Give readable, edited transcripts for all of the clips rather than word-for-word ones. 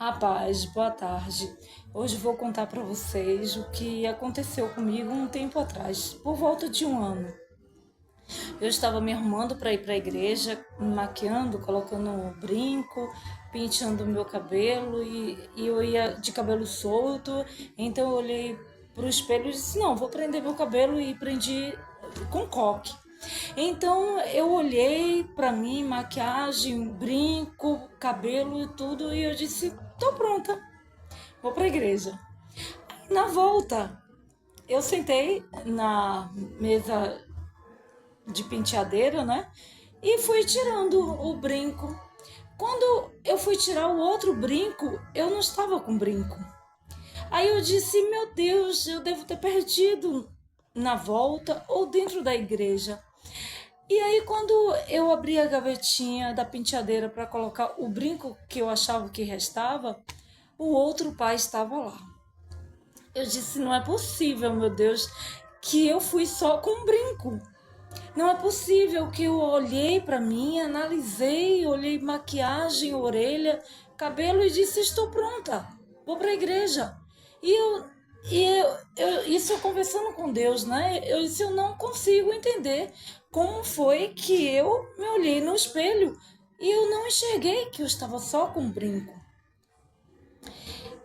A paz, boa tarde. Hoje vou contar para vocês o que aconteceu comigo um tempo atrás, por volta de um ano. Eu estava me arrumando para ir para a igreja, me maquiando, colocando um brinco, penteando o meu cabelo e eu ia de cabelo solto. Então eu olhei para o espelho e disse: Não, vou prender meu cabelo, e prendi com coque. Então eu olhei para mim, maquiagem, brinco, cabelo e tudo, e eu disse: Tô pronta, vou para a igreja. Na volta, eu sentei na mesa de penteadeira, né? E fui tirando o brinco. Quando eu fui tirar o outro brinco, eu não estava com brinco. Aí eu disse: Meu Deus, eu devo ter perdido na volta ou dentro da igreja. E aí, quando eu abri a gavetinha da penteadeira para colocar o brinco que eu achava que restava, o outro pai estava lá. Eu disse: Não é possível, meu Deus, que eu fui só com um brinco. Não é possível que eu olhei para mim, analisei, olhei maquiagem, orelha, cabelo e disse: Estou pronta, vou para a igreja. E isso eu conversando com Deus, né? Eu disse: Eu não consigo entender como foi que eu me olhei no espelho e eu não enxerguei que eu estava só com um brinco.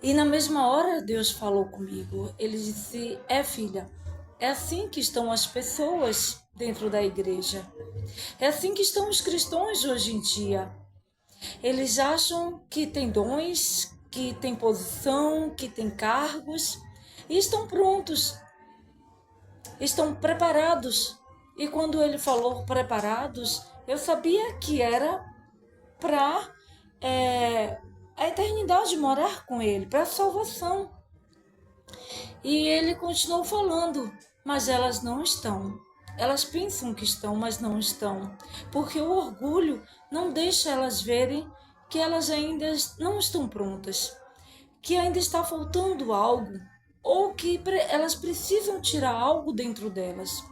E na mesma hora Deus falou comigo. Ele disse: filha, é assim que estão as pessoas dentro da igreja. É assim que estão os cristãos hoje em dia. Eles acham que têm dons, que têm posição, que têm cargos e estão prontos, estão preparados. E quando ele falou preparados, eu sabia que era para a eternidade morar com ele, para a salvação. E ele continuou falando: mas elas não estão. Elas pensam que estão, mas não estão. Porque o orgulho não deixa elas verem que elas ainda não estão prontas, que ainda está faltando algo, ou que elas precisam tirar algo dentro delas.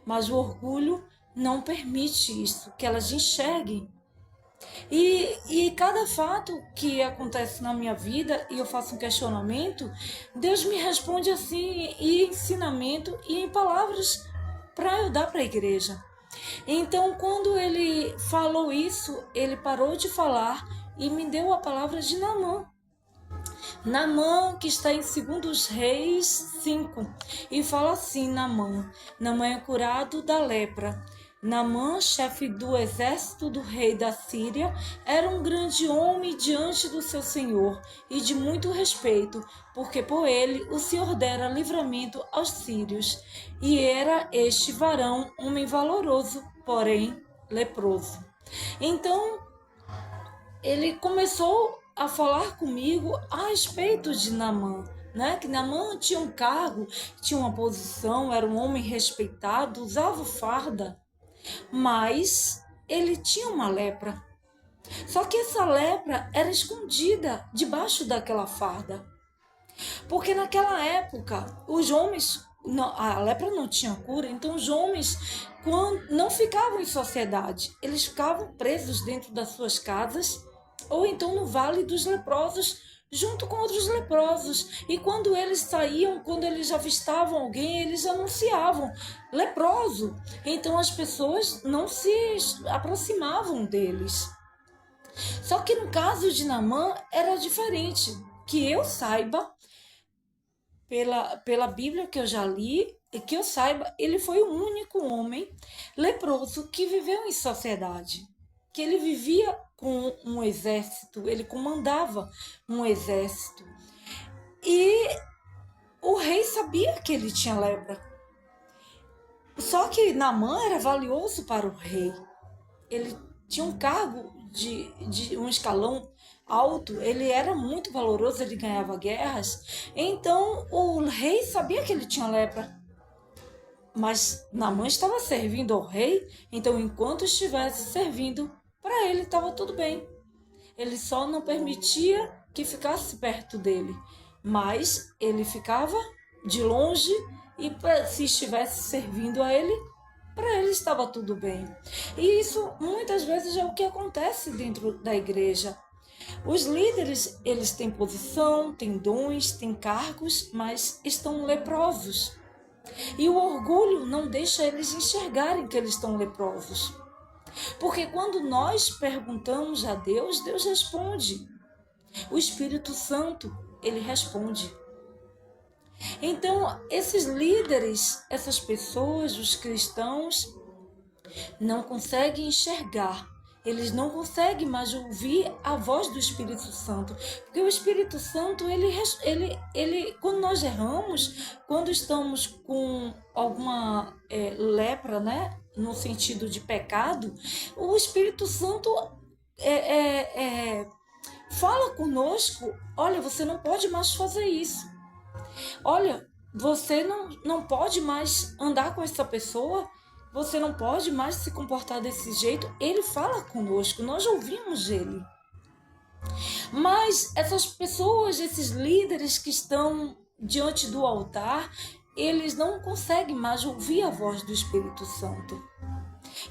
Mas o orgulho não permite isso, que elas enxerguem. E cada fato que acontece na minha vida e eu faço um questionamento, Deus me responde assim, em ensinamento e em palavras para eu dar para a igreja. Então, quando ele falou isso, ele parou de falar e me deu a palavra de Naamã. Naamã, que está em 2 Reis 5, e fala assim: Naamã é curado da lepra. Naamã, chefe do exército do rei da Síria, era um grande homem diante do seu senhor e de muito respeito, porque por ele o Senhor dera livramento aos sírios. E era este varão homem valoroso, porém leproso. Então ele começou a falar comigo a respeito de Naamã, né? Que Naamã tinha um cargo, tinha uma posição, era um homem respeitado, usava farda, mas ele tinha uma lepra. Só que essa lepra era escondida debaixo daquela farda, porque naquela época os homens, a lepra não tinha cura, então os homens não ficavam em sociedade, eles ficavam presos dentro das suas casas ou então no vale dos leprosos, junto com outros leprosos. E quando eles saíam, quando eles avistavam alguém, eles anunciavam: leproso. Então as pessoas não se aproximavam deles. Só que no caso de Naamã era diferente. Que eu saiba, pela Bíblia que eu já li, e que eu saiba, ele foi o único homem leproso que viveu em sociedade. Que ele vivia com um exército, ele comandava um exército. E o rei sabia que ele tinha lepra. Só que Naamã era valioso para o rei. Ele tinha um cargo de um escalão alto, ele era muito valoroso, ele ganhava guerras. Então o rei sabia que ele tinha lepra. Mas Naamã estava servindo ao rei, então enquanto estivesse servindo, para ele estava tudo bem. Ele só não permitia que ficasse perto dele, mas ele ficava de longe e se estivesse servindo a ele, para ele estava tudo bem. E isso muitas vezes é o que acontece dentro da igreja. Os líderes, eles têm posição, têm dons, têm cargos, mas estão leprosos. E o orgulho não deixa eles enxergarem que eles estão leprosos. Porque quando nós perguntamos a Deus, Deus responde. O Espírito Santo, ele responde. Então, esses líderes, essas pessoas, os cristãos, não conseguem enxergar. Eles não conseguem mais ouvir a voz do Espírito Santo. Porque o Espírito Santo, quando nós erramos, quando estamos com alguma lepra, né? No sentido de pecado, o Espírito Santo fala conosco: olha, você não pode mais fazer isso. Olha, você não pode mais andar com essa pessoa, você não pode mais se comportar desse jeito. Ele fala conosco, nós ouvimos ele. Mas essas pessoas, esses líderes que estão diante do altar, eles não conseguem mais ouvir a voz do Espírito Santo.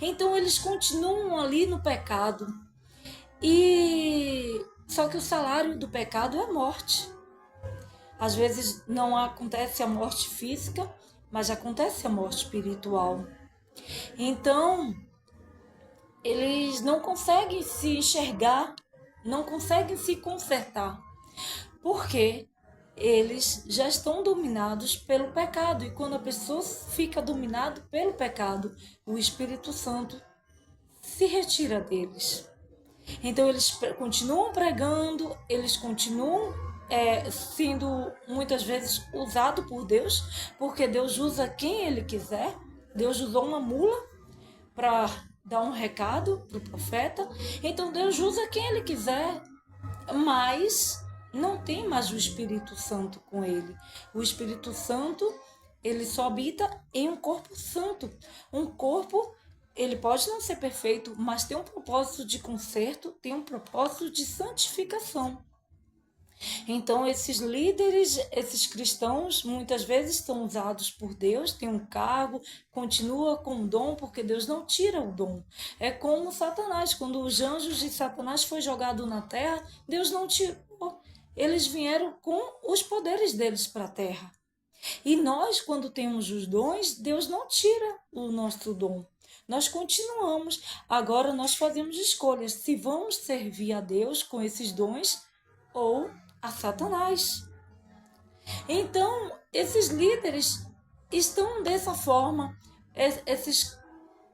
Então eles continuam ali no pecado. Só que o salário do pecado é a morte. Às vezes não acontece a morte física, mas acontece a morte espiritual. Então, eles não conseguem se enxergar, não conseguem se consertar, porque eles já estão dominados pelo pecado. E quando a pessoa fica dominada pelo pecado, o Espírito Santo se retira deles. Então, eles continuam pregando, eles continuam sendo muitas vezes usado por Deus, porque Deus usa quem Ele quiser. Deus usou uma mula para dar um recado para o profeta, então Deus usa quem Ele quiser, mas não tem mais o Espírito Santo com ele. O Espírito Santo, ele só habita em um corpo santo, um corpo. Ele pode não ser perfeito, mas tem um propósito de conserto, tem um propósito de santificação. Então, esses líderes, esses cristãos, muitas vezes estão usados por Deus, tem um cargo, continua com o dom, porque Deus não tira o dom. É como Satanás, quando os anjos de Satanás foi jogado na terra, Deus não tirou. Eles vieram com os poderes deles para a terra. E nós, quando temos os dons, Deus não tira o nosso dom. Nós continuamos. Agora nós fazemos escolhas se vamos servir a Deus com esses dons ou a Satanás. Então, esses líderes estão dessa forma, esses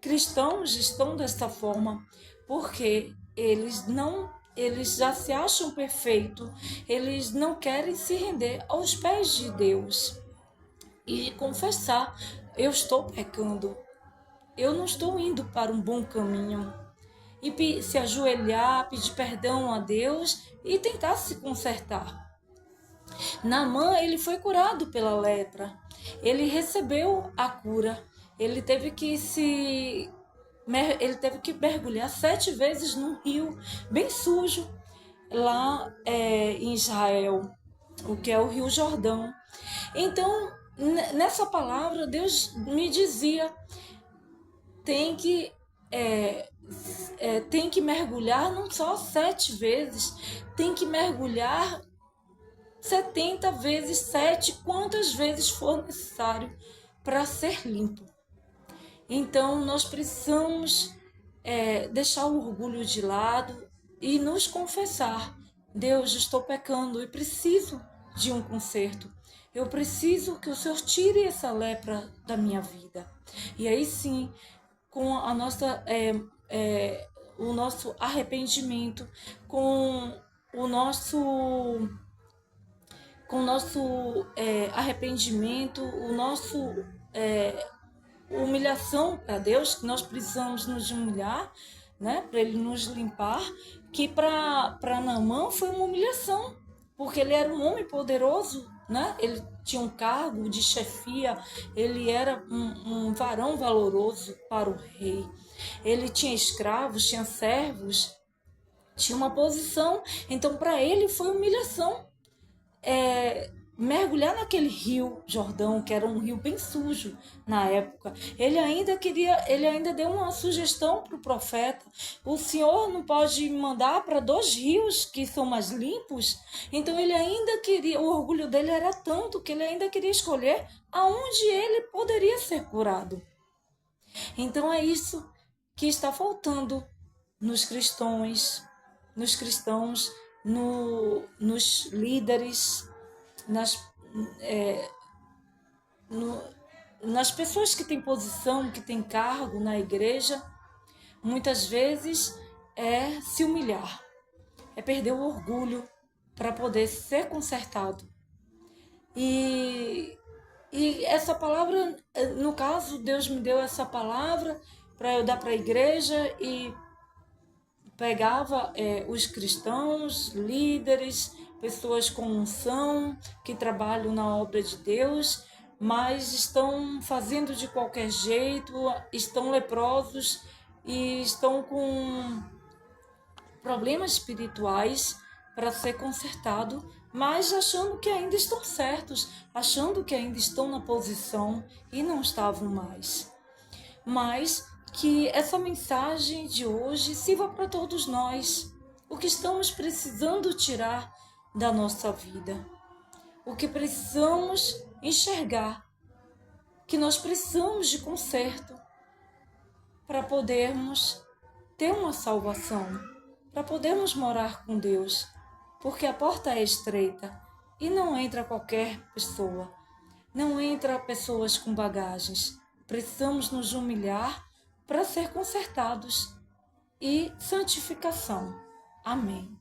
cristãos estão dessa forma, porque eles já se acham perfeitos, eles não querem se render aos pés de Deus e confessar: eu estou pecando, eu não estou indo para um bom caminho. E se ajoelhar, pedir perdão a Deus e tentar se consertar. Naamã, ele foi curado pela lepra. Ele recebeu a cura. Ele teve que mergulhar 7 vezes num rio bem sujo lá em Israel, o que é o Rio Jordão. Então, nessa palavra, Deus me dizia: tem que mergulhar não só 7 vezes, tem que mergulhar 70 vezes 7, quantas vezes for necessário para ser limpo. Então, nós precisamos deixar o orgulho de lado e nos confessar: Deus, estou pecando e preciso de um conserto. Eu preciso que o Senhor tire essa lepra da minha vida. E aí sim, com a nossa, o nosso arrependimento, com o nosso arrependimento, humilhação para Deus, que nós precisamos nos humilhar, né, para Ele nos limpar, que para Naamã foi uma humilhação, porque ele era um homem poderoso, né? Ele tinha um cargo de chefia, ele era um varão valoroso para o rei. Ele tinha escravos, tinha servos, tinha uma posição. Então, para ele foi humilhação mergulhar naquele rio Jordão, que era um rio bem sujo na época. Ele ainda deu uma sugestão para o profeta: o Senhor não pode mandar para 2 rios que são mais limpos? Então ele ainda queria, o orgulho dele era tanto que ele ainda queria escolher aonde ele poderia ser curado. Então é isso que está faltando nos cristãos, nos líderes, nas, é, no, nas pessoas que têm posição, que têm cargo na igreja. Muitas vezes é se humilhar, é perder o orgulho para poder ser consertado. E essa palavra, no caso, Deus me deu essa palavra para eu dar para a igreja, e pegava os cristãos, líderes, pessoas com unção, que trabalham na obra de Deus, mas estão fazendo de qualquer jeito, estão leprosos e estão com problemas espirituais para ser consertado, mas achando que ainda estão certos, achando que ainda estão na posição, e não estavam mais. Mas que essa mensagem de hoje sirva para todos nós, o que estamos precisando tirar da nossa vida, o que precisamos enxergar, que nós precisamos de conserto para podermos ter uma salvação, para podermos morar com Deus, porque a porta é estreita e não entra qualquer pessoa, não entra pessoas com bagagens. Precisamos nos humilhar para ser consertados, e santificação. Amém.